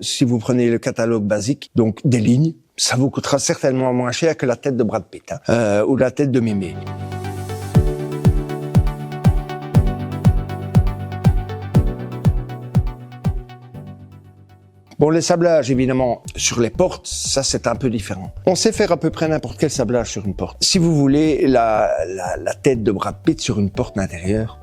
Si vous prenez le catalogue basique, donc des lignes, ça vous coûtera certainement moins cher que la tête de Brad Pitt ou la tête de Mémé. Bon, les sablages, évidemment, sur les portes, ça c'est un peu différent. On sait faire à peu près n'importe quel sablage sur une porte. Si vous voulez la tête de Brad Pitt sur une porte intérieure,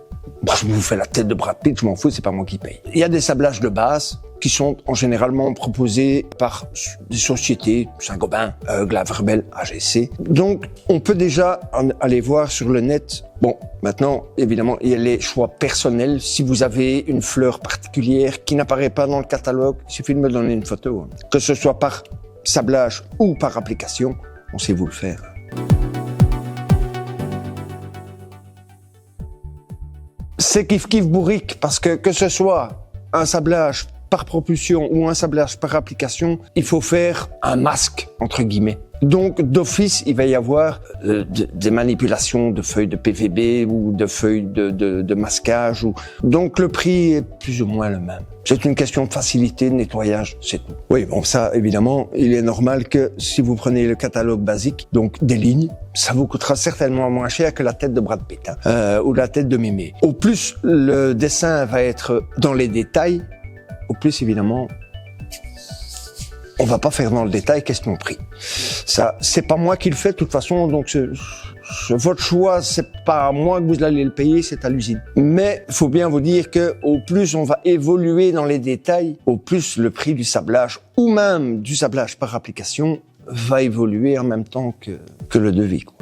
moi je vous fais la tête de Brad Pitt, je m'en fous, c'est pas moi qui paye. Il y a des sablages de base qui sont généralement proposés par des sociétés, Saint-Gobain, Glaverbel, AGC. Donc, on peut déjà aller voir sur le net. Bon, maintenant, évidemment, il y a les choix personnels. Si vous avez une fleur particulière qui n'apparaît pas dans le catalogue, il suffit de me donner une photo. Que ce soit par sablage ou par application, on sait vous le faire. C'est kiff-kiff bourrique parce que ce soit un sablage par propulsion ou un sablage par application, il faut faire un masque, entre guillemets. Donc, d'office, il va y avoir des manipulations de feuilles de PVB ou de feuilles de masquage. Donc, le prix est plus ou moins le même. C'est une question de facilité, de nettoyage, c'est tout. Oui, bon, ça, évidemment, il est normal que si vous prenez le catalogue basique, donc des lignes, ça vous coûtera certainement moins cher que la tête de Brad Pitt ou la tête de Mémé. Au plus, le dessin va être dans les détails, au plus, évidemment, on va pas faire dans le détail question prix. Ça, c'est pas moi qui le fais de toute façon, donc votre choix, c'est pas à moi que vous allez le payer, c'est à l'usine. Mais faut bien vous dire que au plus on va évoluer dans les détails, au plus le prix du sablage ou même du sablage par application va évoluer en même temps que le devis, quoi.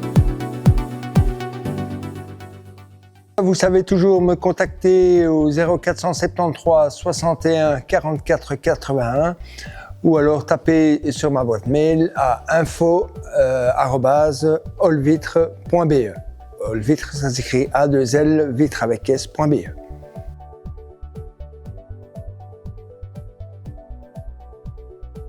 Vous savez toujours me contacter au 0473 61 44 81 ou alors tapez sur ma boîte mail à info@olvitre.be. Olvitre, ça s'écrit A2L, vitre avec S.be.